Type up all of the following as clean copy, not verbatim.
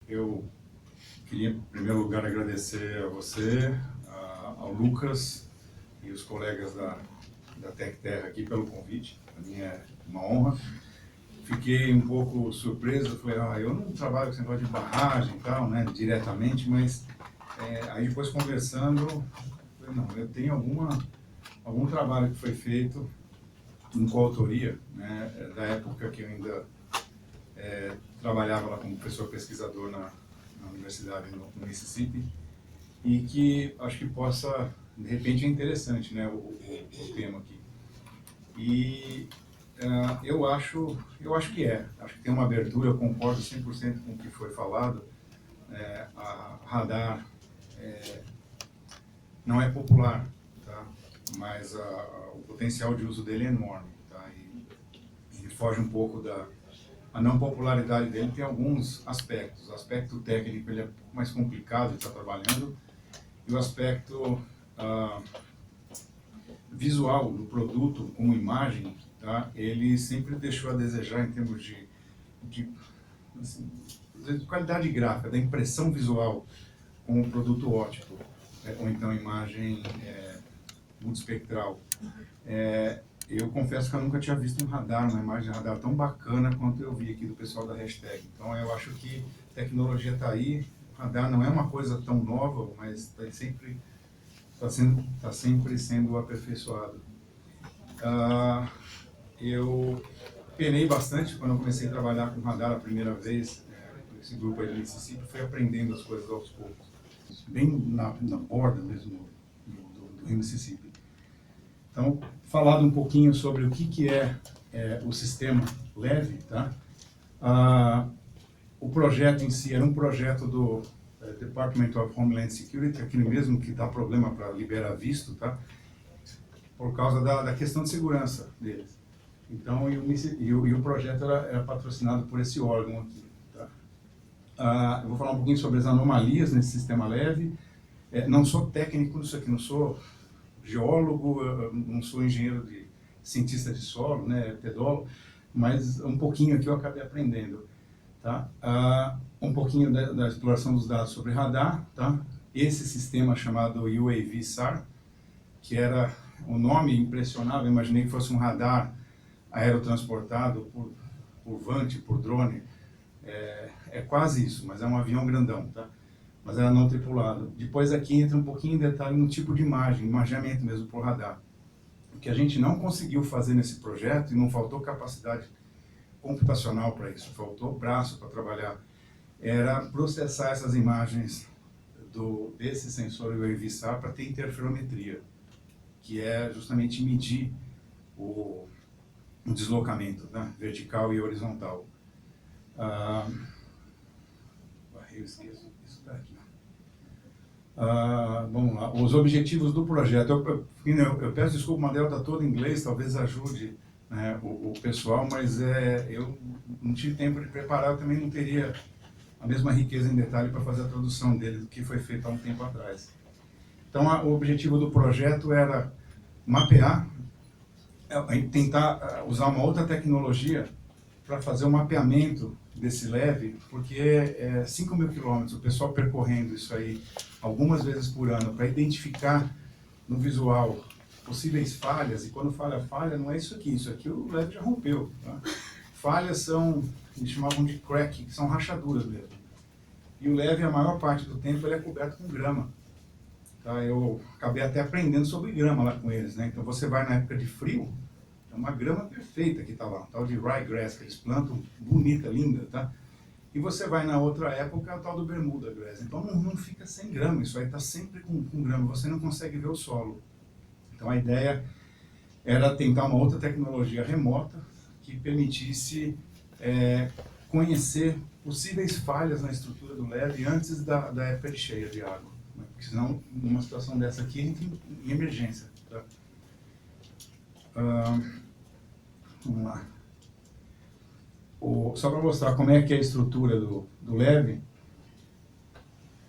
Eu queria, em primeiro lugar, agradecer a você, ao Lucas e os colegas da TecTerra aqui pelo convite. Para mim é uma honra. Fiquei um pouco surpreso, falei, eu não trabalho com esse negócio de barragem e tal, né, diretamente, mas aí depois conversando, falei, não, eu tenho algum trabalho que foi feito em coautoria, né, da época que eu ainda trabalhava lá como professor pesquisador na universidade no Mississippi, e que acho que possa, de repente, é interessante, né, o tema aqui. E eu acho que acho que tem uma abertura, eu concordo 100% com o que foi falado. A radar não é popular, tá? Mas o potencial de uso dele é enorme, tá? E ele foge um pouco a não popularidade dele tem alguns aspectos. O aspecto técnico ele é um pouco mais complicado de estar trabalhando, e o aspecto visual do produto como imagem, tá? Ele sempre deixou a desejar em termos de qualidade gráfica, da impressão visual com o produto óptico, ou então imagem multispectral. Eu confesso que eu nunca tinha visto uma imagem de radar tão bacana quanto eu vi aqui do pessoal da Hashtag. Então eu acho que a tecnologia está aí, o radar não é uma coisa tão nova, mas está sempre sendo aperfeiçoado. Eu penei bastante quando eu comecei a trabalhar com radar a primeira vez, esse grupo aí do Mississippi, fui aprendendo as coisas aos poucos, bem na borda mesmo do Rio Mississippi. Então, falado um pouquinho sobre o que é o sistema LEV, tá? O projeto em si era um projeto do Department of Homeland Security, aquele mesmo que dá problema para liberar visto, tá? Por causa da questão de segurança deles. Então, o projeto era patrocinado por esse órgão aqui, tá? Eu vou falar um pouquinho sobre as anomalias nesse sistema LEV. Não sou técnico nisso aqui, não sou geólogo, não sou cientista de solo, né, pedólogo, mas um pouquinho aqui eu acabei aprendendo, tá? Um pouquinho da exploração dos dados sobre radar, tá? Esse sistema chamado UAV SAR, que era o nome impressionável, imaginei que fosse um radar aerotransportado por vante, por drone. É quase isso, mas é um avião grandão, tá? Mas era não tripulado. Depois aqui entra um pouquinho em detalhe no tipo de imageamento mesmo por radar. O que a gente não conseguiu fazer nesse projeto, e não faltou capacidade computacional para isso, faltou braço para trabalhar, era processar essas imagens desse sensor UAV SAR para ter interferometria, que é justamente medir o deslocamento, né, vertical e horizontal. Eu esqueço isso daqui. Vamos lá, os objetivos do projeto. Eu peço desculpa, o material está todo em inglês, talvez ajude, né, o pessoal, mas eu não tive tempo de preparar, eu também não teria a mesma riqueza em detalhe para fazer a tradução dele do que foi feito há um tempo atrás. Então, o objetivo do projeto era mapear, tentar usar uma outra tecnologia para fazer o mapeamento desse LEV, porque 5.000 quilômetros, o pessoal percorrendo isso aí algumas vezes por ano, para identificar no visual possíveis falhas, e quando fala falha, não é isso aqui o LEV já rompeu, tá? Falhas são, eles chamavam de crack, que são rachaduras mesmo. E o LEV, a maior parte do tempo, ele é coberto com grama. Tá? Eu acabei até aprendendo sobre grama lá com eles, né? Então você vai na época de frio, é uma grama perfeita que está lá, um tal de ryegrass, que eles plantam, bonita, linda, tá? E você vai na outra época, o tal do Bermuda grass. Então não fica sem grama, isso aí está sempre com grama, você não consegue ver o solo. Então a ideia era tentar uma outra tecnologia remota que permitisse conhecer possíveis falhas na estrutura do LEV antes da época de cheia de água. Né? Porque senão, numa situação dessa aqui, a gente tem em emergência. Tá? Vamos lá. Só para mostrar como é que é a estrutura do LEV,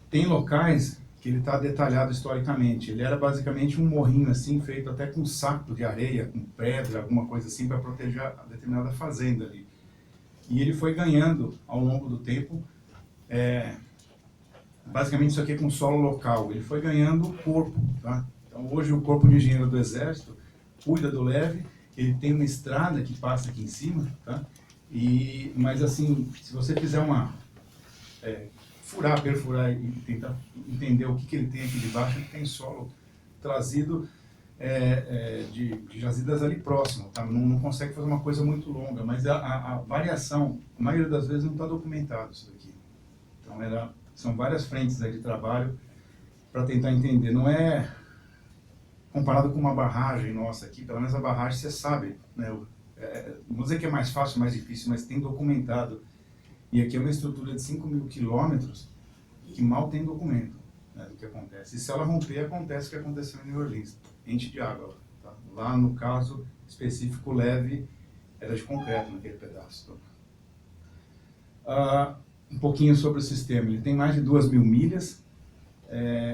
tem locais que ele está detalhado historicamente. Ele era basicamente um morrinho assim, feito até com saco de areia, com pedra, alguma coisa assim, para proteger a determinada fazenda ali. E ele foi ganhando, ao longo do tempo, Basicamente isso aqui é com solo local, ele foi ganhando corpo, tá? Então hoje o corpo de engenheiro do Exército cuida do leve, ele tem uma estrada que passa aqui em cima, tá? Mas assim, se você fizer perfurar e tentar entender o que ele tem aqui debaixo, ele tem solo trazido de jazidas ali próximo, tá? Não consegue fazer uma coisa muito longa, mas a variação, a maioria das vezes não está documentado isso daqui. Então são várias frentes aí de trabalho para tentar entender. Não é comparado com uma barragem nossa aqui, pelo menos a barragem você sabe, né? Não vou dizer que é mais fácil, mais difícil, mas tem documentado. E aqui é uma estrutura de 5.000 quilômetros que mal tem documento, né, do que acontece. E se ela romper, acontece o que aconteceu em New Orleans, enche de água. Tá? Lá no caso específico, leve, era de concreto naquele pedaço. Um pouquinho sobre o sistema. Ele tem mais de 2.000 milhas.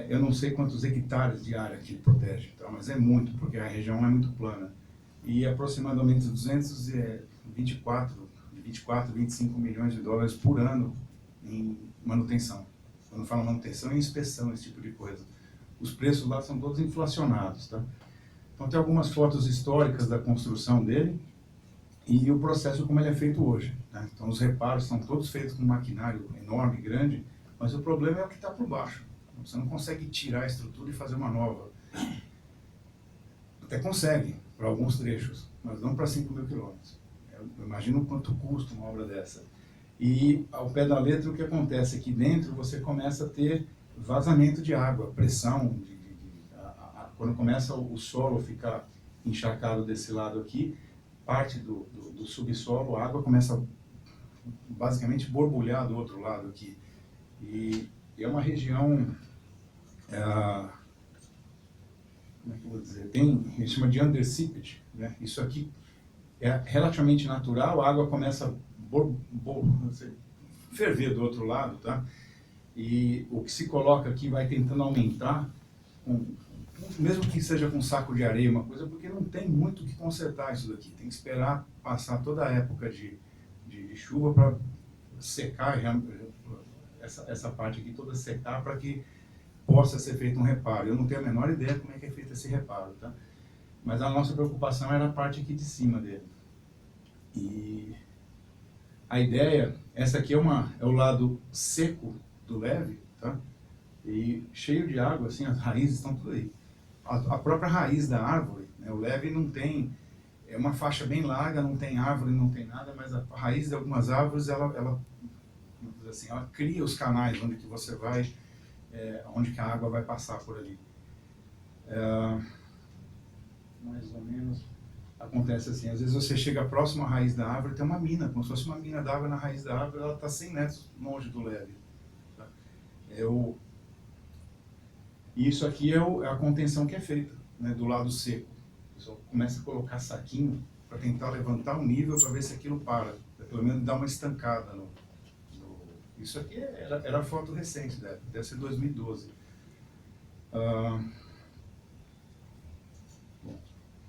Eu não sei quantos hectares de área que ele protege, tá? Mas é muito, porque a região é muito plana. E aproximadamente 24, 25 milhões de dólares por ano em manutenção. Quando fala manutenção, é inspeção, esse tipo de coisa. Os preços lá são todos inflacionados, tá? Então tem algumas fotos históricas da construção dele e o processo como ele é feito hoje, tá? Então os reparos são todos feitos com um maquinário enorme, grande, mas o problema é o que está por baixo. Você não consegue tirar a estrutura e fazer uma nova. Até consegue, para alguns trechos, mas não para 5.000 quilômetros. Eu imagino quanto custa uma obra dessa. E ao pé da letra, o que acontece aqui dentro, você começa a ter vazamento de água, pressão, quando começa o solo ficar encharcado desse lado aqui, parte do subsolo, a água começa a basicamente borbulhar do outro lado aqui. E é uma região, como é que eu vou dizer, a gente chama de underseepage, né? Isso aqui é relativamente natural, a água começa a ferver do outro lado, tá? E o que se coloca aqui vai tentando aumentar, mesmo que seja com um saco de areia, uma coisa, porque não tem muito o que consertar isso daqui. Tem que esperar passar toda a época de chuva para secar, essa parte aqui toda secar, para que possa ser feito um reparo. Eu não tenho a menor ideia como é que é feito esse reparo, tá? Mas a nossa preocupação era a parte aqui de cima dele. E a ideia, essa aqui é o lado seco do leve, tá? E cheio de água, assim, as raízes estão tudo aí. A própria raiz da árvore, né, o leve não tem, é uma faixa bem larga, não tem árvore, não tem nada, mas a raiz de algumas árvores, ela cria os canais onde que você vai, onde que a água vai passar por ali. Mais ou menos acontece assim, às vezes você chega próximo à raiz da árvore, tem uma mina, como se fosse uma mina d'água na raiz da árvore, ela está 100 metros longe do leve. Tá? E isso aqui é a contenção que é feita, né, do lado seco. O pessoal começa a colocar saquinho para tentar levantar o nível para ver se aquilo para, pelo menos dar uma estancada. Isso aqui era foto recente, deve ser 2012. Bom,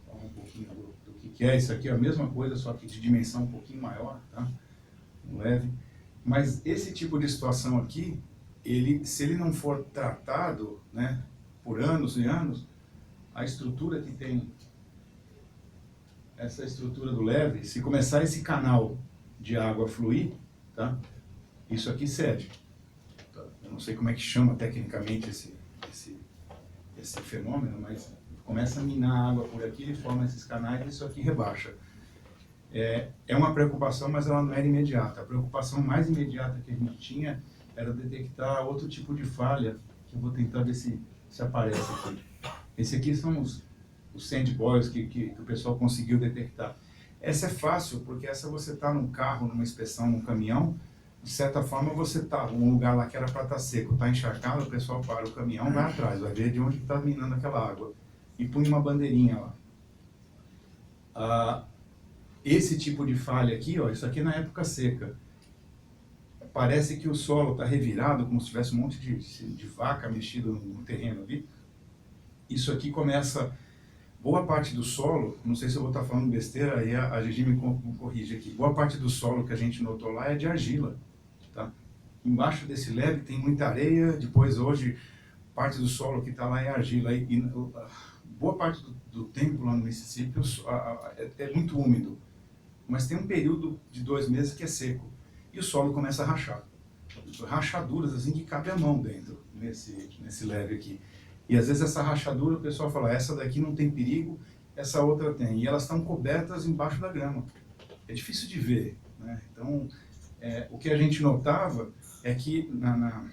falar um pouquinho do que é isso aqui, é a mesma coisa, só que de dimensão um pouquinho maior, tá? Um leve. Mas esse tipo de situação aqui, se ele não for tratado, né, por anos e anos, a estrutura que tem, essa estrutura do leve, se começar esse canal de água fluir, tá, isso aqui cede. Tá? Eu não sei como é que chama tecnicamente esse fenômeno, mas começa a minar a água por aqui, ele forma esses canais e isso aqui rebaixa. É uma preocupação, mas ela não era imediata. A preocupação mais imediata que a gente tinha era detectar outro tipo de falha, que eu vou tentar ver se aparece aqui. Esse aqui são os sandboils que o pessoal conseguiu detectar. Essa é fácil, porque essa você está num carro, numa inspeção, num caminhão, de certa forma você está num lugar lá que era para estar seco, está encharcado, o pessoal para o caminhão, vai atrás, vai ver de onde está minando aquela água. E põe uma bandeirinha lá. Esse tipo de falha aqui, ó, isso aqui é na época seca. Parece que o solo está revirado, como se tivesse um monte de vaca mexido no terreno ali. Isso aqui começa, boa parte do solo, não sei se eu vou estar falando besteira, aí a Gigi me corrige aqui, boa parte do solo que a gente notou lá é de argila, tá? embaixo desse leve tem muita areia, depois hoje parte do solo que está lá é argila, e boa parte do tempo lá no Mississippi é muito úmido, mas tem um período de 2 meses que é seco, e o solo começa a rachar. Rachaduras assim que cabe a mão dentro, nesse leve aqui. E às vezes essa rachadura, o pessoal fala, essa daqui não tem perigo, essa outra tem. E elas estão cobertas embaixo da grama. É difícil de ver, né? Então, o que a gente notava é que na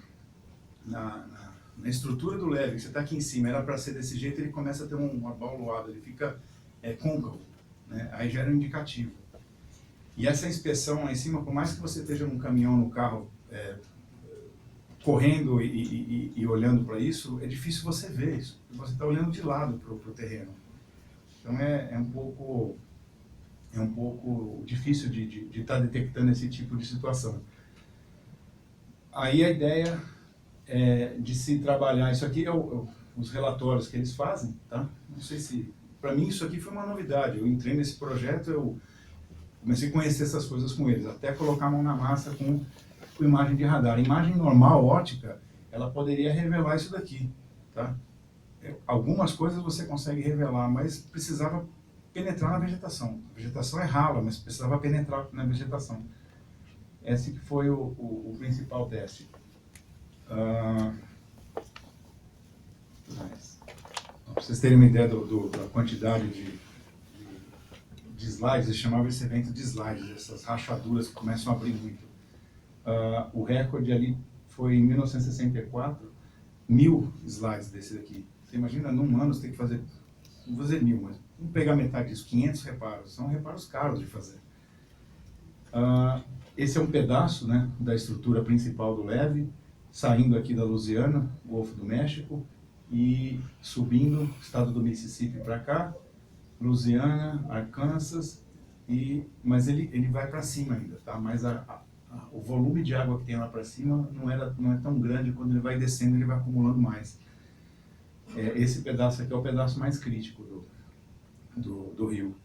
estrutura do leve, que você está aqui em cima, era para ser desse jeito, ele começa a ter um abauluado, ele fica côncavo, né? Aí gera um indicativo. E essa inspeção lá em cima, por mais que você esteja num caminhão, no carro, correndo e olhando para isso, é difícil você ver isso. Você está olhando de lado para o terreno. Então é um pouco difícil de estar detectando esse tipo de situação. Aí a ideia de se trabalhar, isso aqui os relatórios que eles fazem, tá? Não sei se, para mim isso aqui foi uma novidade. Eu entrei nesse projeto, eu comecei a conhecer essas coisas com eles, até colocar a mão na massa com imagem de radar. A imagem normal, ótica, ela poderia revelar isso daqui, tá? Algumas coisas você consegue revelar, mas precisava penetrar na vegetação. A vegetação é rala, mas precisava penetrar na vegetação. Esse que foi o principal teste. Para vocês terem uma ideia da quantidade de slides, eles chamavam esse evento de slides, essas rachaduras que começam a abrir muito. O recorde ali foi em 1964, 1000 slides desse daqui. Você imagina, num ano você tem que fazer, não vou dizer 1000, mas vamos pegar metade disso, 500 reparos. São reparos caros de fazer. Esse é um pedaço, né, da estrutura principal do leve, saindo aqui da Louisiana, Golfo do México, e subindo, estado do Mississippi para cá, Louisiana, Arkansas, mas ele vai para cima ainda, tá? Mas o volume de água que tem lá para cima não é tão grande. Quando ele vai descendo, ele vai acumulando mais. Esse pedaço aqui é o pedaço mais crítico do rio.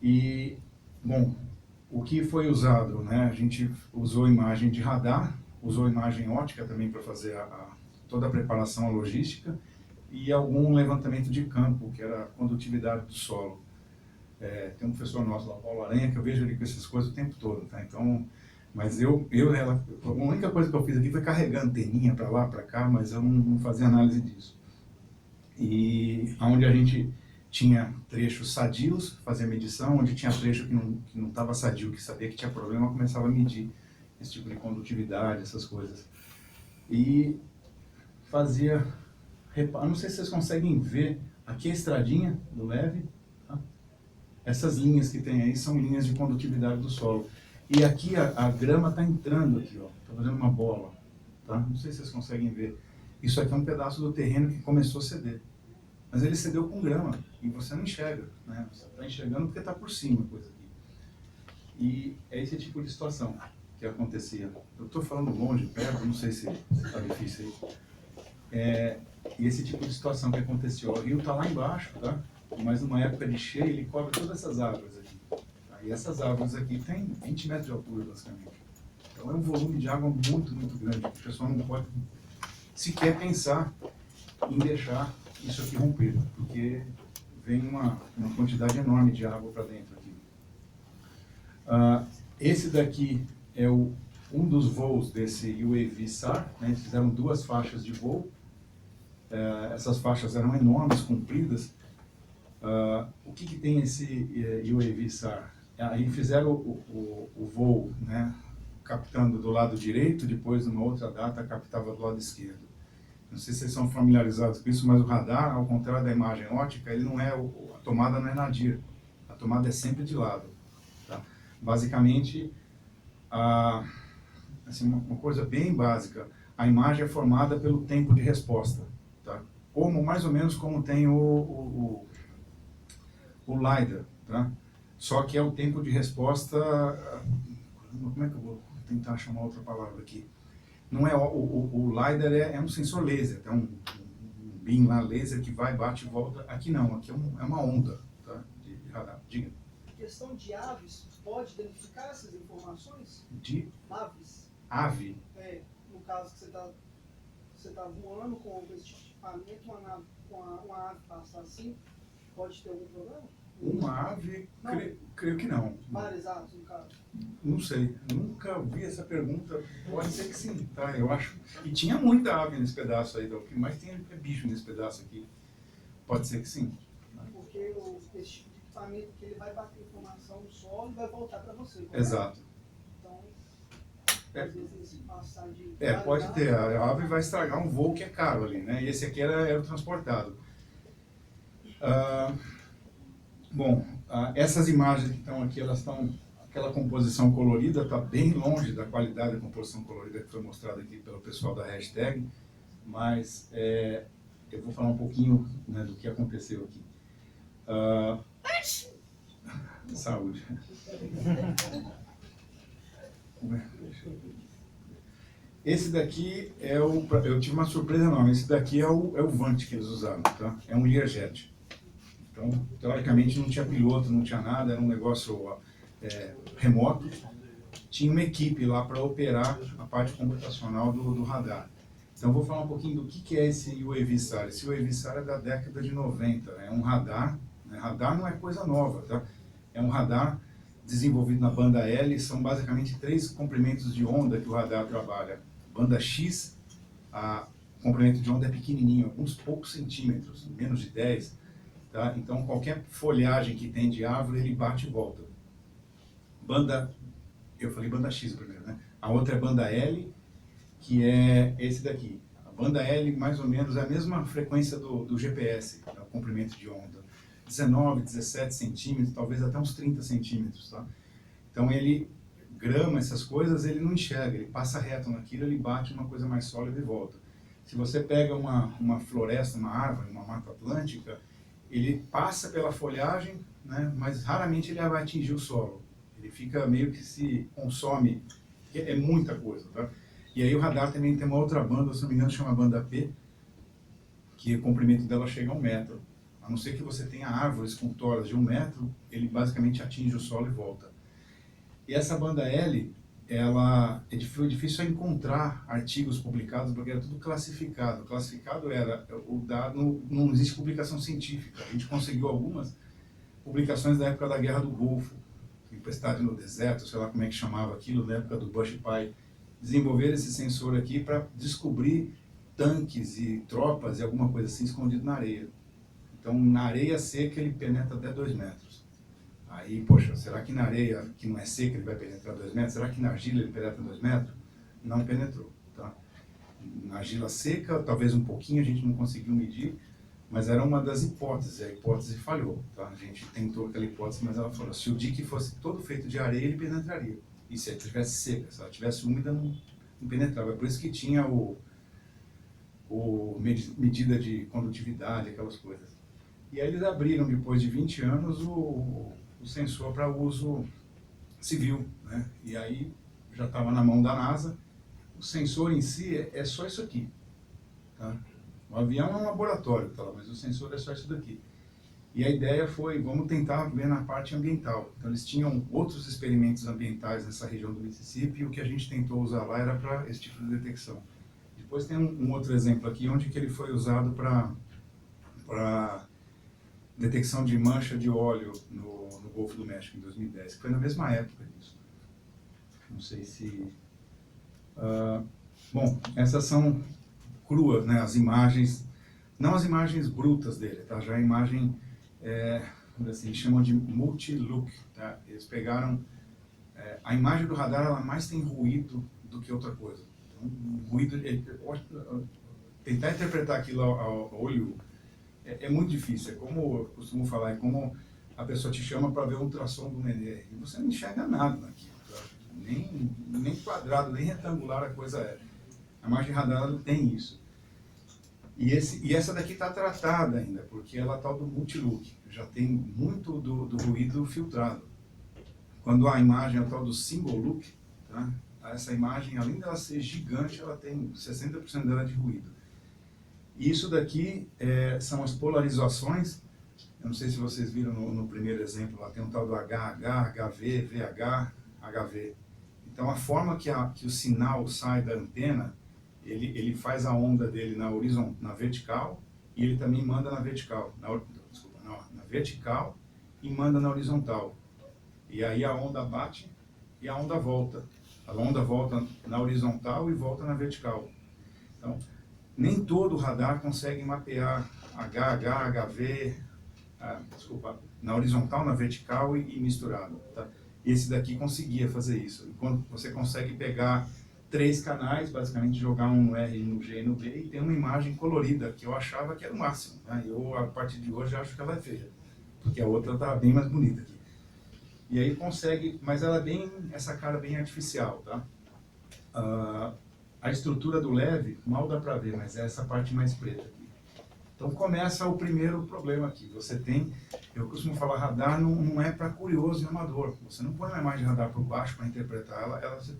E, bom, o que foi usado, né? A gente usou imagem de radar, usou imagem óptica também para fazer toda a preparação, a logística, e algum levantamento de campo, que era a condutividade do solo. Tem um professor nosso lá, Paulo Aranha, que eu vejo ele com essas coisas o tempo todo, tá? Então, mas a única coisa que eu fiz aqui foi carregar anteninha para lá, para cá, mas eu não fazia análise disso. E onde a gente tinha trechos sadios, fazia medição, onde tinha trecho que não estava sadio, que sabia que tinha problema, começava a medir esse tipo de condutividade, essas coisas. E fazia, não sei se vocês conseguem ver, aqui a estradinha do leve, tá? Essas linhas que tem aí são linhas de condutividade do solo. E aqui a grama está entrando aqui, ó, está fazendo uma bola, tá? Não sei se vocês conseguem ver. Isso aqui é um pedaço do terreno que começou a ceder. Mas ele cedeu com grama, e você não enxerga, né? Você está enxergando porque está por cima a coisa aqui. E é esse tipo de situação que acontecia. Eu estou falando longe, perto, não sei se está difícil aí. E esse tipo de situação que aconteceu. O rio está lá embaixo, tá? Mas numa época de cheia, ele cobre todas essas árvores aqui. Tá? E essas árvores aqui têm 20 metros de altura, basicamente. Então é um volume de água muito, muito grande. O pessoal não pode sequer pensar em deixar isso aqui romper, porque vem uma quantidade enorme de água para dentro aqui. Esse daqui é um dos voos desse UAV SAR, né? Eles fizeram 2 faixas de voo. Essas faixas eram enormes, compridas. O que tem esse UAV SAR? Aí fizeram o voo, né, captando do lado direito, depois numa outra data captava do lado esquerdo. Não sei se vocês são familiarizados com isso, mas o radar, ao contrário da imagem óptica, ele não é a tomada não é nadir, a tomada é sempre de lado. Tá? Basicamente, assim, uma coisa bem básica, a imagem é formada pelo tempo de resposta, tá? Mais ou menos como tem o LiDAR, tá? Só que é o tempo de resposta, como é que eu vou tentar achar uma outra palavra aqui? Não é o LiDAR é um sensor laser, é um beam lá, laser que vai, bate e volta. Aqui não, aqui é uma onda, tá? de radar. Diga. A questão de aves pode danificar essas informações? De aves? ave? No caso que você tá voando com esse tipo de equipamento, uma ave passar assim, pode ter algum problema? Uma ave, creio que não. Várias aves, no caso. Não sei, nunca vi essa pergunta. Pode ser que sim, tá? Eu acho. E tinha muita ave nesse pedaço aí, o que mais tem é bicho nesse pedaço aqui. Pode ser que sim. Porque esse tipo de equipamento que ele vai bater informação no solo e vai voltar para você. Correto? Exato. Então, às vezes esse passar de. Pode ter. A ave vai estragar um voo que é caro ali, né? E esse aqui era o transportado. Bom, essas imagens que estão aqui, elas estão. Aquela composição colorida está bem longe da qualidade da composição colorida que foi mostrada aqui pelo pessoal da hashtag, mas eu vou falar um pouquinho, né, do que aconteceu aqui. Saúde. Esse daqui eu tive uma surpresa enorme, esse daqui é o Vant que eles usaram, tá? É um Learjet. Então, teoricamente não tinha piloto, não tinha nada, era um negócio remoto. Tinha uma equipe lá para operar a parte computacional do radar. Então, eu vou falar um pouquinho do que é esse UAV-SAR. Esse UAV-SAR é da década de 90, é um radar, né? Radar não é coisa nova, tá? É um radar desenvolvido na banda L, são basicamente 3 comprimentos de onda que o radar trabalha. Banda X, o comprimento de onda é pequenininho, alguns poucos centímetros, menos de 10, tá? Então, qualquer folhagem que tem de árvore, ele bate e volta. Eu falei banda X primeiro, né? A outra é banda L, que é esse daqui. A banda L, mais ou menos, é a mesma frequência do GPS, né? O comprimento de onda. 19, 17 centímetros, talvez até uns 30 centímetros, tá? Então, ele grama essas coisas, ele não enxerga, ele passa reto naquilo, ele bate uma coisa mais sólida e volta. Se você pega uma floresta, uma árvore, uma mata atlântica, ele passa pela folhagem, né? Mas raramente ele vai atingir o solo. Ele fica meio que se consome, é muita coisa, tá? E aí o radar também tem uma outra banda, se não me engano chama banda P, que o comprimento dela chega a 1 metro. A não ser que você tenha árvores com toras de 1 metro, ele basicamente atinge o solo e volta. E essa banda L, foi difícil encontrar artigos publicados, porque era tudo classificado. Classificado era, o dado, não existe publicação científica. A gente conseguiu algumas publicações da época da Guerra do Golfo, Tempestade no Deserto, sei lá como é que chamava aquilo, na época do Bush Pai. Desenvolveram esse sensor aqui para descobrir tanques e tropas e alguma coisa assim escondido na areia. Então, na areia seca ele penetra até 2 metros. Aí, poxa, será que na areia, que não é seca, ele vai penetrar 2 metros? Será que na argila ele penetra 2 metros? Não penetrou, tá? Na argila seca, talvez um pouquinho, a gente não conseguiu medir, mas era uma das hipóteses, a hipótese falhou, tá? A gente tentou aquela hipótese, mas ela falou, se o dique fosse todo feito de areia, ele penetraria. E se ela estivesse seca, se ela estivesse úmida, não penetrava. É por isso que tinha medida de condutividade, aquelas coisas. E aí eles abriram, depois de 20 anos, o sensor para uso civil, né? E aí já estava na mão da NASA. O sensor em si é só isso aqui, tá? O avião é um laboratório, tá lá, mas o sensor é só isso daqui. E a ideia foi, vamos tentar ver na parte ambiental. Então eles tinham outros experimentos ambientais nessa região do Mississippi e o que a gente tentou usar lá era para esse tipo de detecção. Depois tem um outro exemplo aqui, onde que ele foi usado para detecção de mancha de óleo no Golfo do México, em 2010, que foi na mesma época disso. Não sei se... bom, essas são cruas, né, as imagens, não as imagens brutas dele, tá? Já a imagem, assim, eles chamam de multi-look, tá? Eles pegaram... a imagem do radar, ela mais tem ruído do que outra coisa. Então, ruído... tentar interpretar aquilo ao olho é muito difícil. É como eu costumo falar, é como a pessoa te chama para ver o ultrassom do nenê e você não enxerga nada naquilo, tá? Nem quadrado, nem retangular a coisa é. A imagem radar tem isso. E essa daqui está tratada ainda, porque ela é tal do multilook, já tem muito do ruído filtrado. Quando a imagem é o tal do single look, tá? Essa imagem, além dela ser gigante, ela tem 60% dela de ruído. E isso daqui são as polarizações. Eu não sei se vocês viram no primeiro exemplo, lá tem um tal do HH, HV, VH, HV. Então, a forma que o sinal sai da antena, ele faz a onda dele na vertical, e ele também manda na vertical, na vertical e manda na horizontal. E aí a onda bate e a onda volta. A onda volta na horizontal e volta na vertical. Então, nem todo radar consegue mapear HH, HV, na horizontal, na vertical e misturado. Tá? Esse daqui conseguia fazer isso. Enquanto você consegue pegar 3 canais, basicamente jogar um no R, no G e no B, e ter uma imagem colorida, que eu achava que era o máximo. Né? Eu, a partir de hoje, acho que ela é feia, porque a outra está bem mais bonita aqui. E aí consegue, mas ela é bem, essa cara bem artificial, tá? A estrutura do leve, mal dá para ver, mas é essa parte mais preta aqui. Então começa o primeiro problema aqui. Você tem, eu costumo falar, radar não é para curioso e amador. Você não põe uma imagem de radar por baixo para interpretar ela, você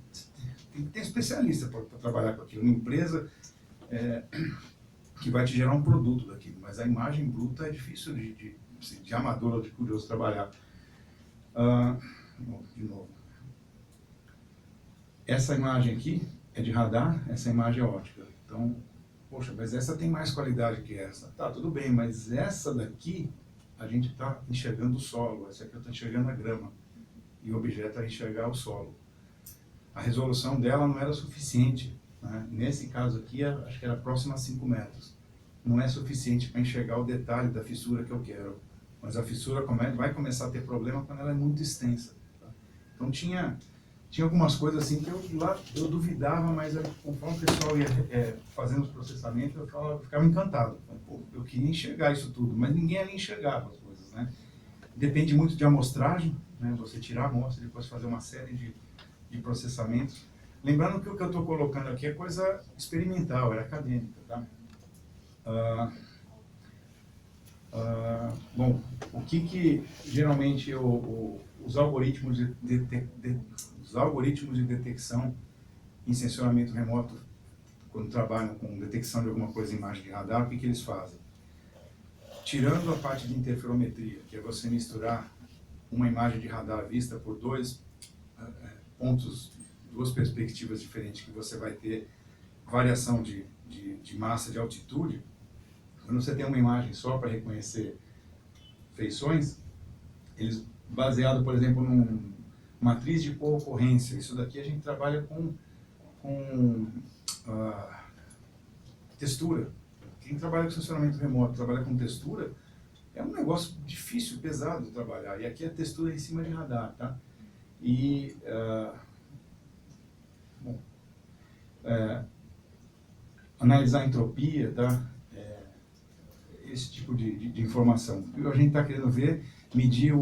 tem que ter especialista para trabalhar com aquilo. Uma empresa que vai te gerar um produto daquilo, mas a imagem bruta é difícil de amador ou de curioso trabalhar. De novo. Essa imagem aqui é de radar, essa imagem é ótica. Então, poxa, mas essa tem mais qualidade que essa. Tá, tudo bem, mas essa daqui, a gente está enxergando o solo. Essa aqui eu estou enxergando a grama. E o objeto é enxergar o solo. A resolução dela não era suficiente. Né? Nesse caso aqui, acho que era próximo a 5 metros. Não é suficiente para enxergar o detalhe da fissura que eu quero. Mas a fissura vai começar a ter problema quando ela é muito extensa. Tá? Então tinha algumas coisas assim que eu duvidava, mas conforme o pessoal ia fazendo os processamentos, eu ficava encantado. Pô, eu queria enxergar isso tudo, mas ninguém ali enxergava as coisas. Né? Depende muito de amostragem, né? Você tirar a amostra e depois fazer uma série de processamentos. Lembrando que o que eu estou colocando aqui é coisa experimental, é acadêmica. Tá? Bom, o que geralmente os algoritmos de detecção em sensoramento remoto, quando trabalham com detecção de alguma coisa em imagem de radar, o que eles fazem? Tirando a parte de interferometria, que é você misturar uma imagem de radar vista por dois pontos, duas perspectivas diferentes, que você vai ter variação de massa, de altitude. Quando você tem uma imagem só para reconhecer feições, eles, baseado, por exemplo, numa matriz de co-ocorrência, isso daqui a gente trabalha com textura. Quem trabalha com sensoramento remoto, trabalha com textura, é um negócio difícil, pesado de trabalhar. E aqui a textura é em cima de radar, tá? E, analisar a entropia, tá? Esse tipo de informação. O que a gente está querendo ver, medir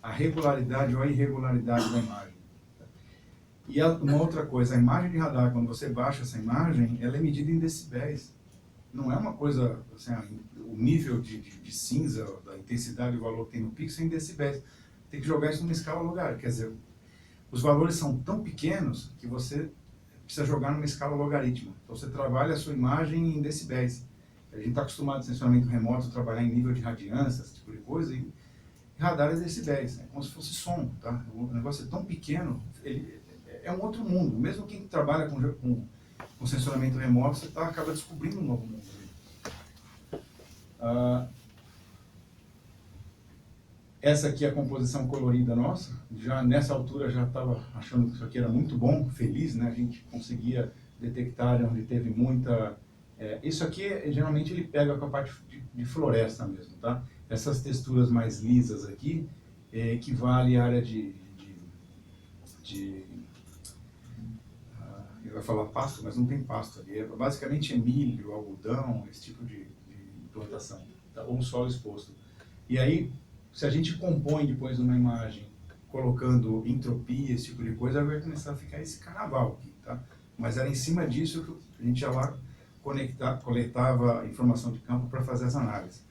a regularidade ou a irregularidade da imagem. E uma outra coisa, a imagem de radar, quando você baixa essa imagem, ela é medida em decibéis. Não é uma coisa, assim, o nível de cinza, da intensidade do valor que tem no pixel é em decibéis. Tem que jogar isso numa escala logarítmica. Quer dizer, os valores são tão pequenos que você precisa jogar numa escala logarítmica. Então você trabalha a sua imagem em decibéis. A gente está acostumado no sensoramento remoto a trabalhar em nível de radiância, esse tipo de coisa, e radar é decibéis, é como se fosse som, tá? O negócio é tão pequeno, ele é um outro mundo. Mesmo quem trabalha com sensoramento remoto, você acaba descobrindo um novo mundo. Essa aqui é a composição colorida nossa. Já nessa altura já estava achando que isso aqui era muito bom, feliz, né? A gente conseguia detectar onde teve muita... isso aqui, geralmente, ele pega com a parte de floresta mesmo, tá? Essas texturas mais lisas aqui equivale à área eu ia falar pasto, mas não tem pasto ali. Basicamente é milho, algodão, esse tipo de plantação, tá? Ou solo exposto. E aí, se a gente compõe depois uma imagem colocando entropia, esse tipo de coisa, vai começar a ficar esse carnaval aqui, tá? Mas era em cima disso que a gente já lá coletava informação de campo para fazer essa análise.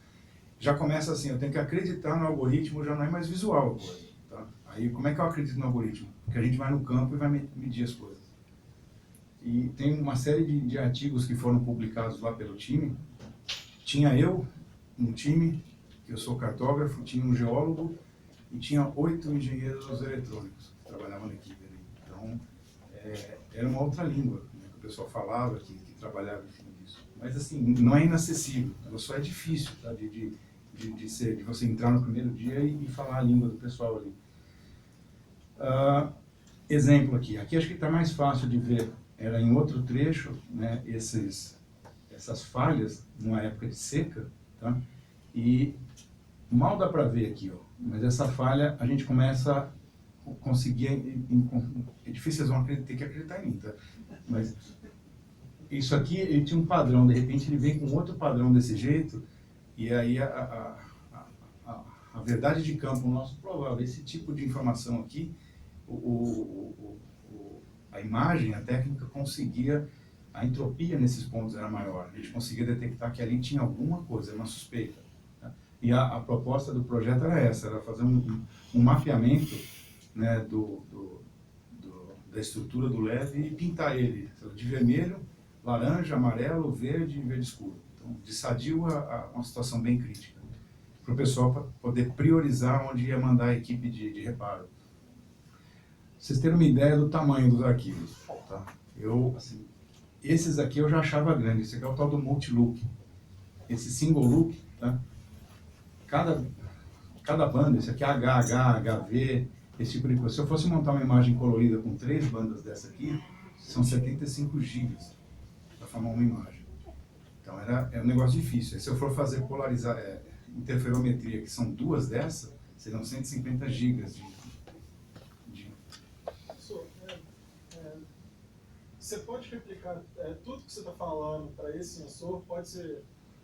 Já começa assim, eu tenho que acreditar no algoritmo, já não é mais visual a coisa, tá? Aí, como é que eu acredito no algoritmo? Porque a gente vai no campo e vai medir as coisas. E tem uma série de artigos que foram publicados lá pelo time. Tinha eu, um time, que eu sou cartógrafo, tinha um geólogo e tinha 8 engenheiros eletrônicos que trabalhavam na equipe ali. Então, era uma outra língua, né, que o pessoal falava, que trabalhava em cima disso. Mas, assim, não é inacessível, ela só é difícil, tá? De você entrar no primeiro dia e falar a língua do pessoal ali. Exemplo aqui acho que está mais fácil de ver, era em outro trecho, né, essas falhas, numa época de seca, tá? E mal dá para ver aqui, ó, mas essa falha a gente começa a conseguir, é difícil, vocês vão ter que acreditar em mim, tá? Mas isso aqui, ele tinha um padrão, de repente ele vem com outro padrão desse jeito, e aí a verdade de campo, o nosso provável, esse tipo de informação aqui, a imagem, a técnica conseguia, a entropia nesses pontos era maior, a gente conseguia detectar que ali tinha alguma coisa, uma suspeita. Tá? E a proposta do projeto era essa, era fazer um mapeamento, né, da estrutura do LED e pintar ele de vermelho, laranja, amarelo, verde e verde escuro. Então, de sadio a uma situação bem crítica, para o pessoal poder priorizar onde ia mandar a equipe de reparo. Vocês terem uma ideia do tamanho dos arquivos, tá? Assim, esses aqui eu já achava grande, esse aqui é o tal do multi-look. Esse single look, tá? Cada banda, esse aqui é HH, HV, esse tipo de coisa. Se eu fosse montar uma imagem colorida com 3 bandas dessa aqui, são 75 gigas para formar uma imagem. Então é um negócio difícil. Se eu for fazer polarizar, interferometria, que são 2 dessas, serão 150 gigas de... Você pode replicar tudo que você está falando para esse sensor? Pode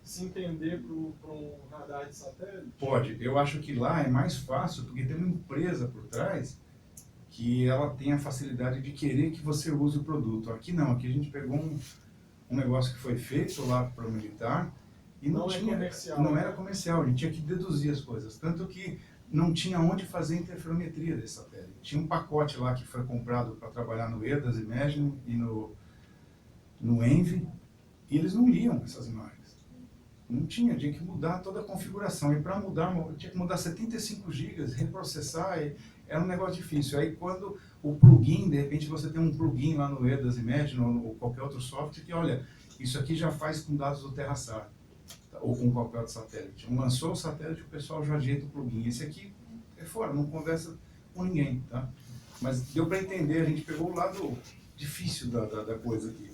se entender para um radar de satélite? Pode. Eu acho que lá é mais fácil, porque tem uma empresa por trás que ela tem a facilidade de querer que você use o produto. Aqui não, aqui a gente pegou um negócio que foi feito lá para o militar e não era comercial, a gente tinha que deduzir as coisas. Tanto que não tinha onde fazer interferometria desse satélite. Tinha um pacote lá que foi comprado para trabalhar no EDAS Imagine e no ENVI, e eles não liam essas imagens. Não tinha que mudar toda a configuração. E para mudar, tinha que mudar 75 gigas, reprocessar, era um negócio difícil. Aí quando o plugin, de repente você tem um plugin lá no EDAS Imagine ou qualquer outro software que, olha, isso aqui já faz com dados do TerraSat, ou com qualquer outro satélite. Lançou o satélite, o pessoal já ajeita o plugin. Esse aqui é fora, não conversa com ninguém, tá? Mas deu para entender, a gente pegou o lado difícil da coisa aqui.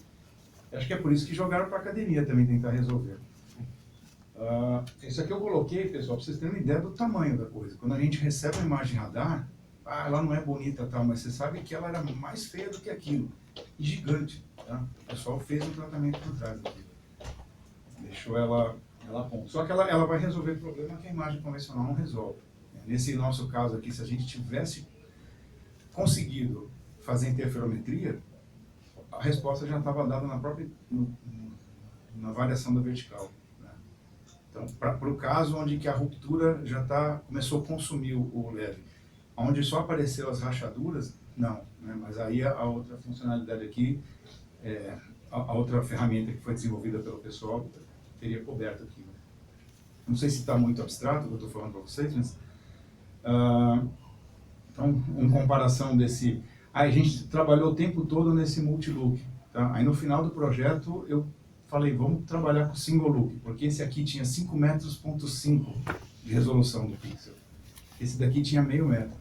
Acho que é por isso que jogaram para a academia também tentar resolver. Isso aqui eu coloquei, pessoal, para vocês terem uma ideia do tamanho da coisa. Quando a gente recebe uma imagem radar, ela não é bonita, tal, mas você sabe que ela era mais feia do que aquilo. E gigante, tá? O pessoal fez um tratamento por trás daquilo. Deixou ela bom. Só que ela vai resolver o problema que a imagem convencional não resolve. Nesse nosso caso aqui, se a gente tivesse conseguido fazer interferometria, a resposta já estava dada na variação da vertical. Né? Então, para o caso onde que a ruptura já começou a consumir o LED, onde só apareceu as rachaduras, não. Né? Mas aí a outra funcionalidade aqui, a outra ferramenta que foi desenvolvida pelo pessoal, teria coberto aquilo. Não sei se está muito abstrato o que eu estou falando para vocês, mas... então, em comparação desse... a gente trabalhou o tempo todo nesse multi-look. Tá? Aí no final do projeto eu falei, vamos trabalhar com single look, porque esse aqui tinha 5,5 metros de resolução do pixel. Esse daqui tinha meio metro.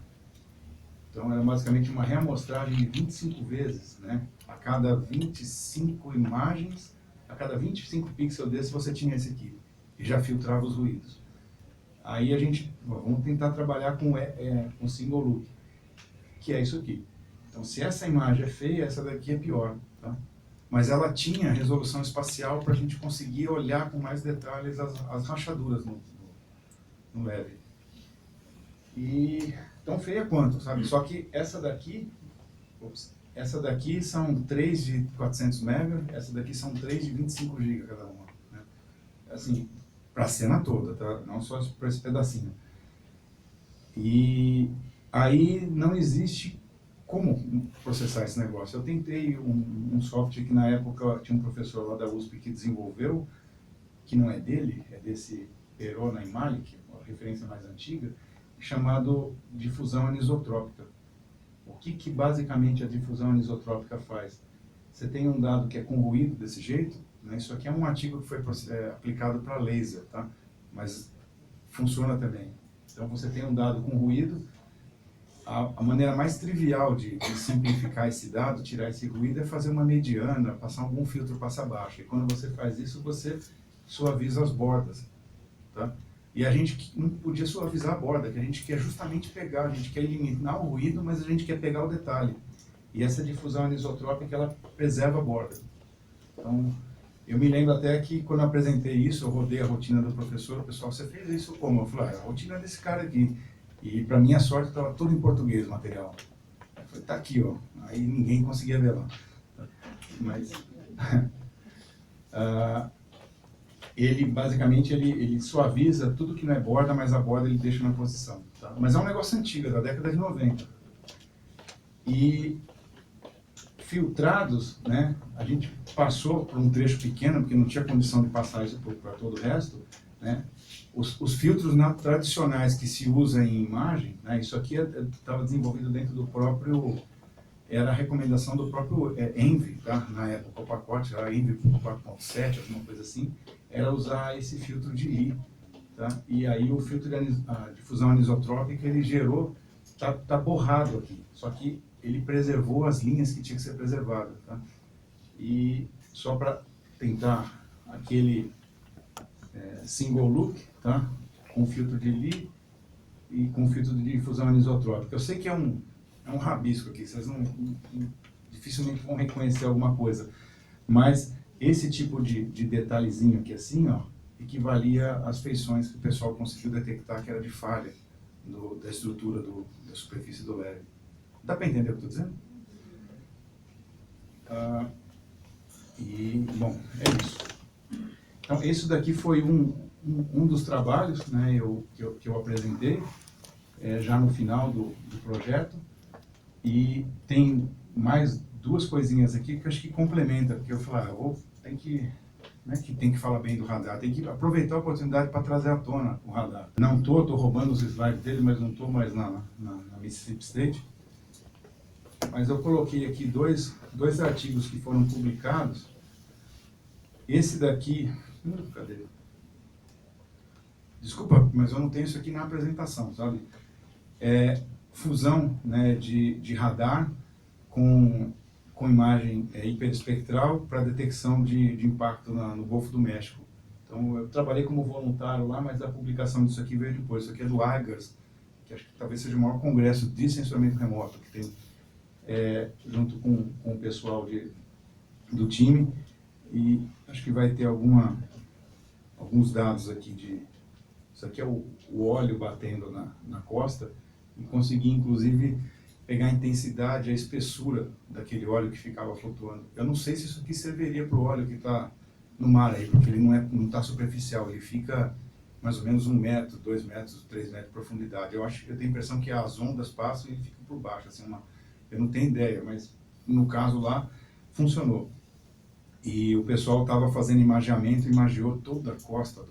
Então era basicamente uma reamostragem de 25 vezes, né? A cada 25 imagens, a cada 25 pixels desse você tinha esse aqui, e já filtrava os ruídos. Aí a gente, vamos tentar trabalhar com single look, que é isso aqui. Então se essa imagem é feia, essa daqui é pior, tá? Mas ela tinha resolução espacial para a gente conseguir olhar com mais detalhes as rachaduras no LED. E tão feia quanto, sabe? Só que essa daqui são 3 de 400 MB, essa daqui são 3 de 25 GB cada uma. Né? Assim, para a cena toda, tá? Não só para esse pedacinho. E aí não existe como processar esse negócio. Eu tentei um software que na época tinha um professor lá da USP que desenvolveu, que não é dele, é desse Perona e Malik, uma referência mais antiga, chamado difusão anisotrópica. O que basicamente a difusão anisotrópica faz? Você tem um dado que é com ruído desse jeito, né? Isso aqui é um artigo que foi aplicado para laser, tá? Mas funciona também. Então você tem um dado com ruído, a maneira mais trivial de simplificar esse dado, tirar esse ruído, é fazer uma mediana, passar algum filtro passa baixo. E quando você faz isso, você suaviza as bordas, tá? E a gente não podia suavizar a borda, que a gente quer justamente pegar, a gente quer eliminar o ruído, mas a gente quer pegar o detalhe. E essa difusão anisotrópica, ela preserva a borda. Então, eu me lembro até que quando eu apresentei isso, eu rodei a rotina do professor, o pessoal, você fez isso como? Eu falei, a rotina desse cara aqui. E para minha sorte, estava tudo em português o material. Eu falei, tá aqui, ó. Aí ninguém conseguia ver lá. Mas... ele basicamente ele suaviza tudo que não é borda, mas a borda ele deixa na posição. Tá? Mas é um negócio antigo, é da década de 90. E filtrados, né, a gente passou por um trecho pequeno, porque não tinha condição de passar isso para todo o resto, né? Os filtros tradicionais que se usa em imagem, né, isso aqui estava desenvolvido dentro do próprio, era a recomendação do próprio ENVI, tá? Na época, o pacote era ENVI 4.7, alguma coisa assim, era usar esse filtro de Lee, tá? E aí o filtro de difusão anisotrópica, ele gerou, tá borrado aqui, só que ele preservou as linhas que tinha que ser preservadas, tá? E só para tentar aquele single look, tá? Com filtro de Lee e com filtro de difusão anisotrópica. Eu sei que é um rabisco aqui, vocês dificilmente vão reconhecer alguma coisa, mas esse tipo de detalhezinho aqui assim, ó, equivalia às feições que o pessoal conseguiu detectar que era de falha da estrutura da superfície do leve. Dá para entender o que eu estou dizendo? E, bom, é isso. Então, esse daqui foi um dos trabalhos, né, que eu apresentei já no final do projeto. E tem mais duas coisinhas aqui que eu acho que complementa, porque eu falei, tem que falar bem do radar, tem que aproveitar a oportunidade para trazer à tona o radar. Não tô roubando os slides dele, mas não estou mais na Mississippi State. Mas eu coloquei aqui dois artigos que foram publicados. Esse daqui... cadê? Desculpa, mas eu não tenho isso aqui na apresentação, sabe? Fusão, né, de radar com imagem hiperespectral para detecção de impacto no Golfo do México. Então, eu trabalhei como voluntário lá, mas a publicação disso aqui veio depois. Isso aqui é do IGARS, que acho que talvez seja o maior congresso de censuramento remoto que tem, junto com o pessoal do time, e acho que vai ter alguns dados aqui isso aqui é o óleo batendo na costa, e consegui inclusive pegar a intensidade, a espessura daquele óleo que ficava flutuando. Eu não sei se isso aqui serviria para o óleo que está no mar aí, porque ele não está superficial, ele fica mais ou menos 1 metro, 2 metros, 3 metros de profundidade. Eu tenho a impressão que as ondas passam e ficam por baixo, assim, eu não tenho ideia, mas no caso lá funcionou. E o pessoal estava fazendo imageamento, imagiou toda a costa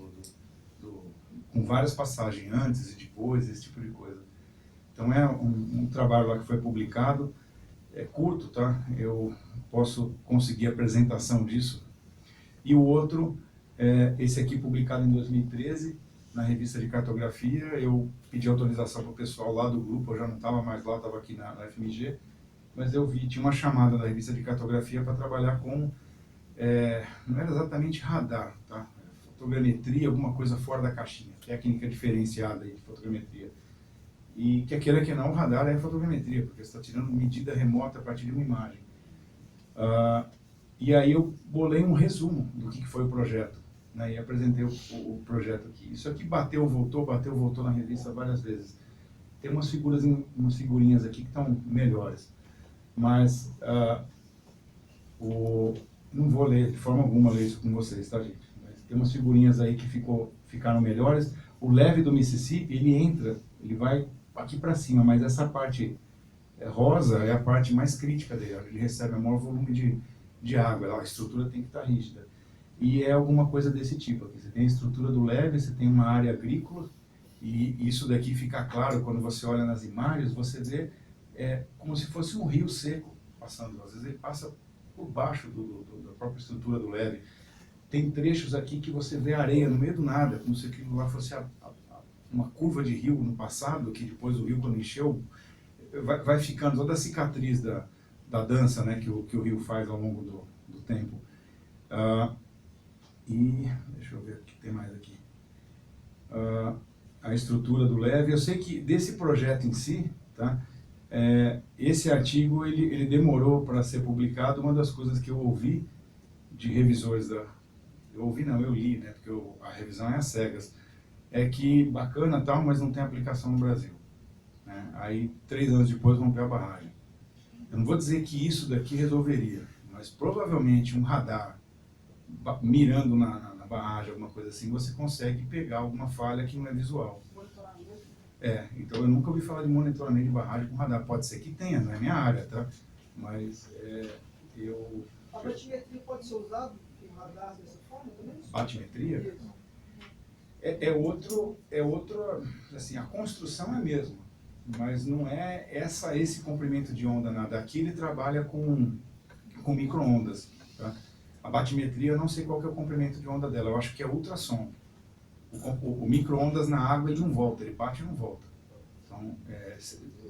com várias passagens antes e depois, esse tipo de coisa. Então é um trabalho lá que foi publicado, é curto, tá? Eu posso conseguir a apresentação disso. E o outro, esse aqui publicado em 2013, na revista de cartografia. Eu pedi autorização para o pessoal lá do grupo, eu já não estava mais lá, estava aqui na FMG, mas eu tinha uma chamada da revista de cartografia para trabalhar com, não era exatamente radar, tá? Fotogrametria, alguma coisa fora da caixinha, técnica diferenciada aí de fotogrametria. E que queira que não, o radar é fotogrametria, porque você está tirando medida remota a partir de uma imagem. E aí eu bolei um resumo do que foi o projeto, né, e apresentei o projeto aqui. Isso aqui bateu, voltou na revista várias vezes. Tem umas figurinhas aqui que estão melhores, mas não vou ler de forma alguma ler isso com vocês, tá, gente? Mas tem umas figurinhas aí que ficaram melhores. O leve do Mississippi, ele vai aqui para cima, mas essa parte rosa é a parte mais crítica dele, ele recebe o maior volume de água, a estrutura tem que estar rígida. E é alguma coisa desse tipo aqui. Você tem a estrutura do leve, você tem uma área agrícola, e isso daqui fica claro quando você olha nas imagens, você vê é como se fosse um rio seco passando. Às vezes ele passa por baixo da própria estrutura do leve. Tem trechos aqui que você vê areia no meio do nada, como se aquilo lá fosse uma curva de rio no passado, que depois o rio, quando encheu, vai ficando toda a cicatriz da dança, né, que o rio faz ao longo do tempo. E deixa eu ver o que tem mais aqui. A estrutura do leve. Eu sei que desse projeto em si, tá, esse artigo ele demorou para ser publicado. Uma das coisas que eu ouvi de revisores eu ouvi não, eu li, né, porque a revisão é às cegas, é que bacana tal, mas não tem aplicação no Brasil, né? Aí 3 anos depois rompeu a barragem. Eu não vou dizer que isso daqui resolveria, mas provavelmente um radar mirando na barragem, alguma coisa assim, você consegue pegar alguma falha que não é visual. Monitoramento. Então eu nunca ouvi falar de monitoramento de barragem com radar. Pode ser que tenha, não é minha área, tá? Mas A batimetria pode ser usada em radar dessa forma também? Batimetria? Isso. É outro, assim, a construção é a mesma, mas não é esse comprimento de onda nada. Aqui ele trabalha com micro-ondas, tá? A batimetria, eu não sei qual que é o comprimento de onda dela, eu acho que é ultrassom. O micro-ondas na água ele não volta, ele bate e não volta. Então,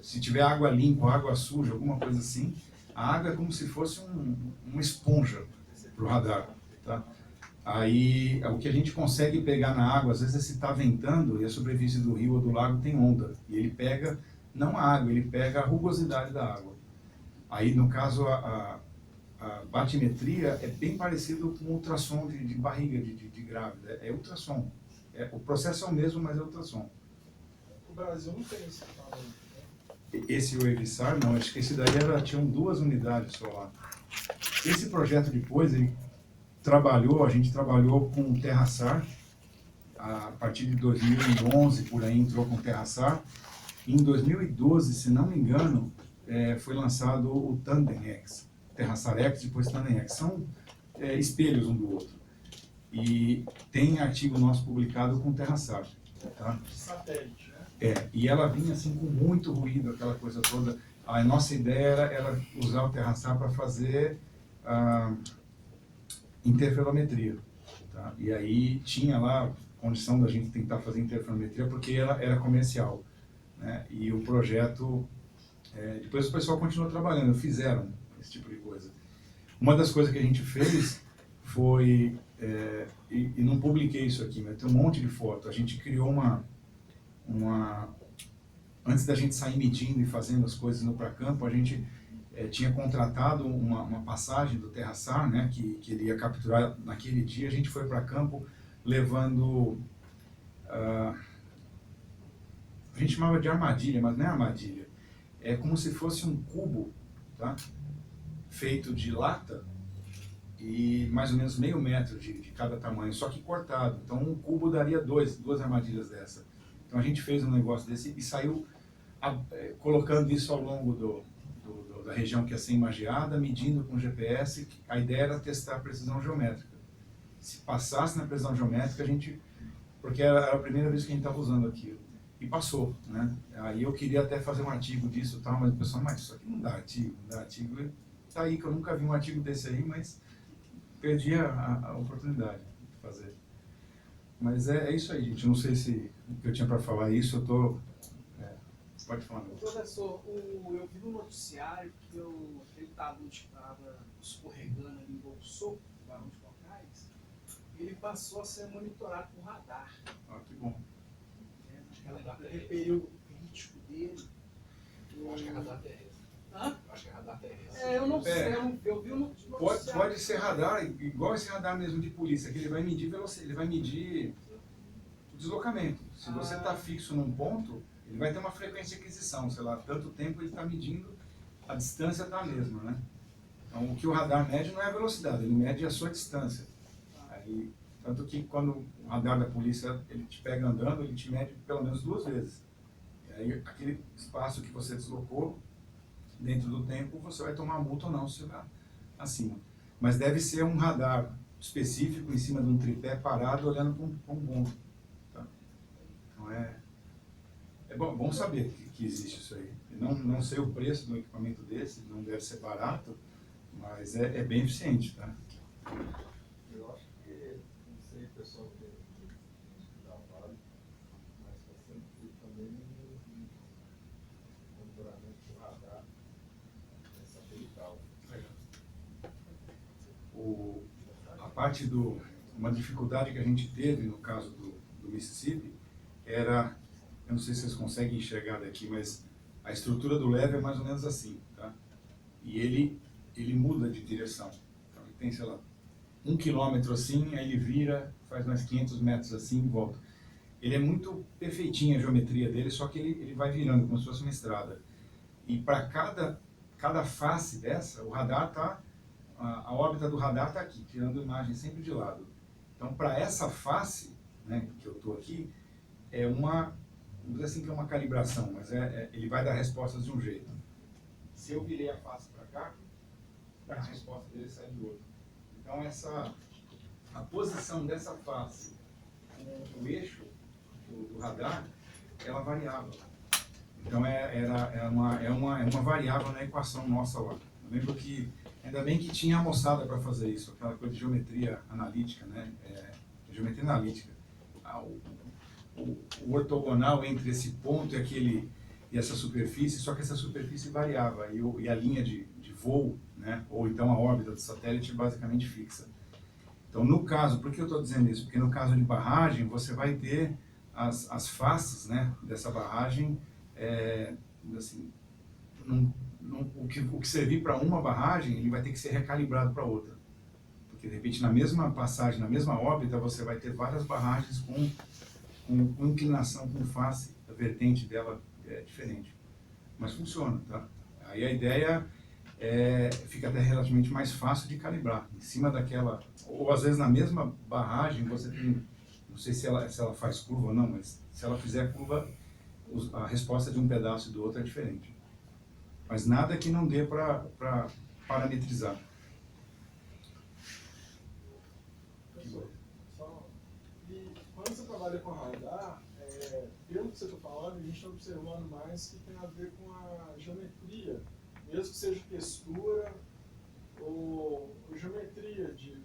se tiver água limpa, água suja, alguma coisa assim, a água é como se fosse uma esponja para o radar, tá? Aí, o que a gente consegue pegar na água, às vezes é se está ventando e a superfície do rio ou do lago tem onda. E ele pega, não a água, ele pega a rugosidade da água. Aí, no caso, a batimetria é bem parecido com ultrassom de barriga de grávida. É ultrassom. O processo é o mesmo, mas é ultrassom. O Brasil não tem esse tamanho, né? Esse Wavesar, não. Acho que esse daí tinham 2 unidades só lá. Esse projeto depois, a gente trabalhou com o TerraSAR. A partir de 2011, por aí, entrou com o TerraSAR. Em 2012, se não me engano, foi lançado o Tandem X. TerraSAR X, depois Tandem X. São espelhos um do outro. E tem artigo nosso publicado com o TerraSAR. Tá? Satélite, né? E ela vinha assim com muito ruído, aquela coisa toda. A nossa ideia era usar o TerraSAR para fazer interferometria. Tá? E aí tinha lá condição da gente tentar fazer interferometria porque ela era comercial, né? E o projeto, depois o pessoal continuou trabalhando, fizeram esse tipo de coisa. Uma das coisas que a gente fez foi, e não publiquei isso aqui, mas tem um monte de foto, a gente criou antes da gente sair medindo e fazendo as coisas no Pracampo, a gente tinha contratado uma passagem do TerraSAR, né, que ele ia capturar naquele dia. A gente foi para campo levando, a gente chamava de armadilha, mas não é armadilha, é como se fosse um cubo, tá, feito de lata e mais ou menos meio metro de cada tamanho, só que cortado. Então um cubo daria duas armadilhas dessa. Então a gente fez um negócio desse e saiu colocando isso ao longo da região que ia ser imageada, medindo com GPS. A ideia era testar a precisão geométrica. Se passasse na precisão geométrica, porque era a primeira vez que a gente estava usando aquilo. E passou, né? Aí eu queria até fazer um artigo disso, tal, mas o pessoal, mas isso aqui não dá artigo. Tá aí que eu nunca vi um artigo desse aí, mas perdi a oportunidade de fazer. Mas é isso aí, gente. Eu não sei se o que eu tinha para falar isso, eu tô... Pode falar. Professor, eu vi no noticiário que aquele talude que estava escorregando ali, embolsou o Barão de Cocais, ele passou a ser monitorado por radar. Que bom. Naquele período crítico dele. Eu acho que é radar terrestre. Hã? Eu acho que é radar terrestre. Eu não sei, eu vi no noticiário. Pode ser radar, igual esse radar mesmo de polícia, que ele vai medir velocidade, ele vai medir o deslocamento. Se você está fixo num ponto, ele vai ter uma frequência de aquisição, sei lá, tanto tempo ele está medindo, a distância está a mesma, né? Então, o que o radar mede não é a velocidade, ele mede a sua distância. Aí, tanto que quando o radar da polícia ele te pega andando, ele te mede pelo menos 2 vezes. E aí, aquele espaço que você deslocou, dentro do tempo, você vai tomar multa ou não se estiver acima. Mas deve ser um radar específico em cima de um tripé parado, olhando para um ponto. Tá? Então, É bom saber que existe isso aí. Não sei o preço do equipamento desse, não deve ser barato, mas é bem eficiente, tá? Eu acho que, não sei, o pessoal que dá vale, mas está sendo feito também um monitoramento do radar satelital. A parte uma dificuldade que a gente teve no caso do Mississippi era, eu não sei se vocês conseguem enxergar daqui, mas a estrutura do leve é mais ou menos assim, tá? E ele muda de direção. Então, ele tem, sei lá, 1 quilômetro assim, aí ele vira, faz mais 500 metros assim e volta. Ele é muito perfeitinho a geometria dele, só que ele vai virando como se fosse uma estrada. E para cada face dessa, o radar está, a órbita do radar está aqui, tirando a imagem sempre de lado. Então, para essa face, né, que eu estou aqui, é uma, vamos dizer assim que é uma calibração, mas ele vai dar respostas de um jeito. Se eu virei a face para cá, a resposta dele sai de outro. Então, a posição dessa face com o eixo do radar, ela variava. Então, é uma variável na equação nossa lá. Eu lembro que, ainda bem que tinha a moçada para fazer isso, aquela coisa de geometria analítica, né? Geometria analítica. O ortogonal entre esse ponto e essa superfície, só que essa superfície variava e a linha de voo, né? Ou então a órbita do satélite basicamente fixa. Então, no caso, por que eu estou dizendo isso? Porque no caso de barragem, você vai ter as faces, né, dessa barragem, assim, o que servir para uma barragem, ele vai ter que ser recalibrado para outra. Porque, de repente, na mesma passagem, na mesma órbita, você vai ter várias barragens com inclinação, com face, a vertente dela é diferente. Mas funciona, tá? Aí a ideia fica até relativamente mais fácil de calibrar. Em cima daquela, ou às vezes na mesma barragem, você tem, não sei se ela faz curva ou não, mas se ela fizer curva, a resposta de um pedaço e do outro é diferente. Mas nada que não dê para parametrizar. E quando você trabalha com radar, pelo que você está falando, a gente está observando mais que tem a ver com a geometria, mesmo que seja textura ou geometria de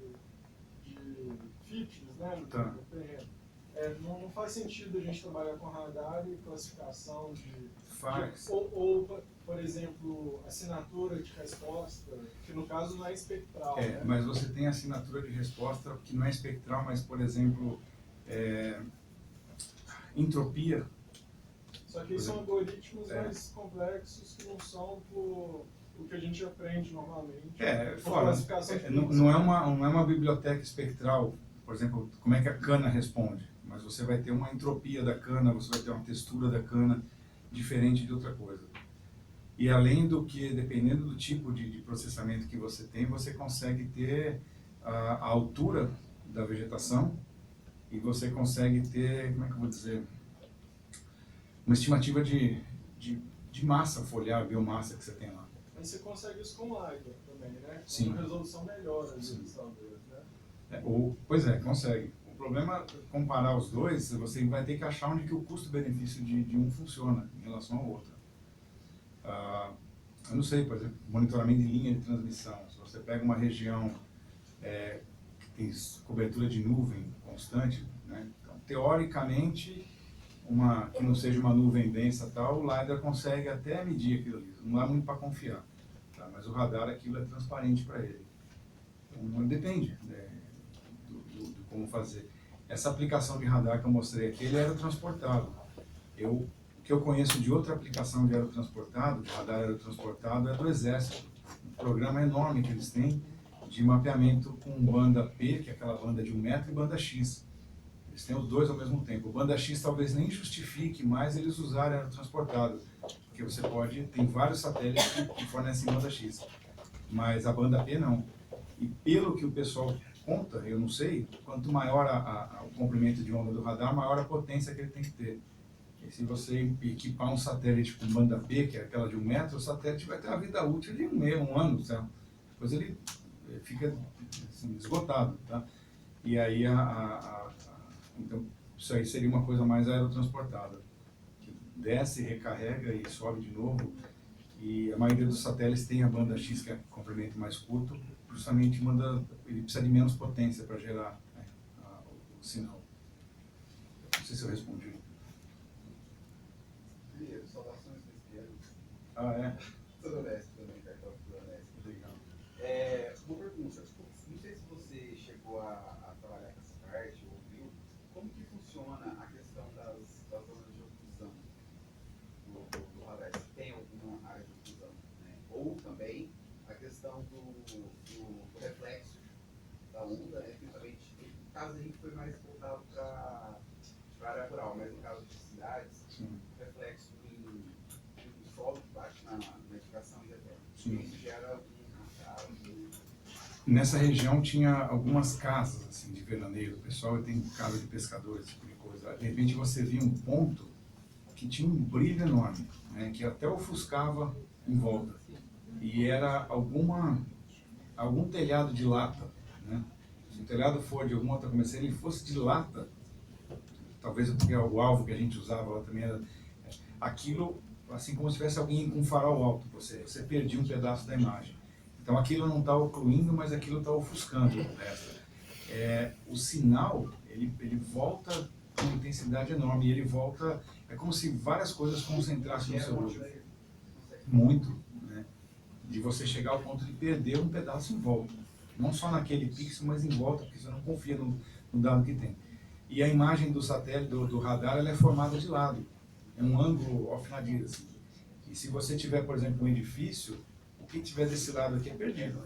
features, né, do terreno. Não faz sentido a gente trabalhar com radar e classificação ou, por exemplo, assinatura de resposta, que no caso não é espectral. Né? Mas você tem assinatura de resposta que não é espectral, mas, por exemplo, entropia. Só que são algoritmos mais complexos que não são o que a gente aprende normalmente. Fora. Não é uma biblioteca espectral, por exemplo, como é que a cana responde, mas você vai ter uma entropia da cana, você vai ter uma textura da cana diferente de outra coisa. E além do que, dependendo do tipo de processamento que você tem, você consegue ter a altura da vegetação e você consegue ter, como é que eu vou dizer, uma estimativa de massa foliar, biomassa que você tem lá. Mas você consegue isso com LiDAR também, né? Com Sim. uma resolução melhor, às vezes, talvez, né? Pois é, consegue. O problema é comparar os dois, você vai ter que achar onde que o custo-benefício de um funciona em relação ao outro. Eu não sei, por exemplo, monitoramento de linha de transmissão. Se você pega uma região que tem cobertura de nuvem constante, né? Então, teoricamente, que não seja uma nuvem densa tal, o LiDAR consegue até medir aquilo ali. Não dá muito para confiar. Tá? Mas o radar, aquilo é transparente para ele. Então, depende de como fazer. Essa aplicação de radar que eu mostrei aqui, ele é aerotransportado. O que eu conheço de outra aplicação de aerotransportado, de radar aerotransportado, é do Exército. Um programa enorme que eles têm de mapeamento com banda P, que é aquela banda de 1 metro, e banda X. Eles têm os dois ao mesmo tempo. O banda X talvez nem justifique mais eles usarem aerotransportado, porque você tem vários satélites que fornecem banda X, mas a banda P não. E pelo que o pessoal conta, eu não sei, quanto maior o comprimento de onda do radar, maior a potência que ele tem que ter. E se você equipar um satélite com banda P, que é aquela de 1 metro, o satélite vai ter uma vida útil de um ano, sabe? Depois ele fica assim, esgotado, tá? E aí então, isso aí seria uma coisa mais aerotransportada. desce, recarrega e sobe de novo. E a maioria dos satélites tem a banda X, que é comprimento mais curto, justamente ele precisa de menos potência para gerar, né, o sinal. Não sei se eu respondi. Primeiro, saudações cristianas. Ah, é? Tudo honesto também, cartão tudo honesto. Legal. Uma pergunta, não sei se você chegou a trabalhar com essa parte ou viu, como que funciona a questão das zonas de oclusão do radar? Se tem alguma área de oclusão, né? Ou também a questão do reflexo da onda, né? Principalmente, no caso a gente foi mais voltado para a área rural, mas no caso de cidades, Sim. o reflexo do solo que bate na edificação e retorno. Sim. Isso gera Nessa região tinha algumas casas assim, de veraneio. O pessoal tem casa de pescadores, esse tipo de coisa. De repente você via um ponto que tinha um brilho enorme, né, que até ofuscava em volta. E era algum telhado de lata, né? Se o telhado for de alguma outra comercial, ele fosse de lata, talvez porque o alvo que a gente usava lá também era aquilo, assim como se tivesse alguém com um farol alto, você perdia um pedaço da imagem. Então aquilo não está ocluindo, mas aquilo está ofuscando o resto. O sinal, ele volta com uma intensidade enorme, e ele volta, é como se várias coisas concentrassem no seu olho. Muito, né? De você chegar ao ponto de perder um pedaço em volta. Não só naquele pixel, mas em volta, porque você não confia no dado que tem. E a imagem do satélite, do radar, ela é formada de lado. É um ângulo off-nadir, assim. E se você tiver, por exemplo, um edifício, o que tiver desse lado aqui é perdido.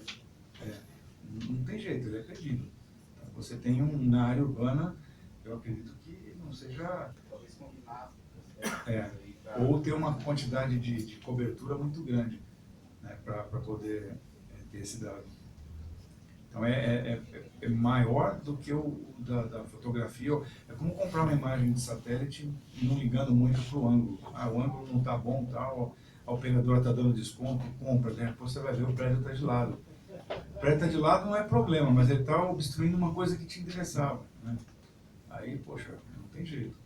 Não tem jeito, ele é perdido. Então, você tem na área urbana, eu acredito que não seja... talvez combinado. Ou ter uma quantidade de cobertura muito grande, né, para poder ter esse dado. Então é maior do que o da fotografia. É como comprar uma imagem de satélite não ligando muito para o ângulo. O ângulo não está bom, tal, a operadora está dando desconto, compra, né? Depois você vai ver o prédio está de lado. O prédio está de lado não é problema, mas ele está obstruindo uma coisa que te interessava, né? Aí, poxa, não tem jeito.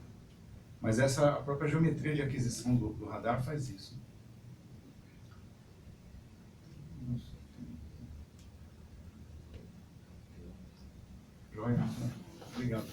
Mas a própria geometria de aquisição do radar faz isso. Joia. Obrigado.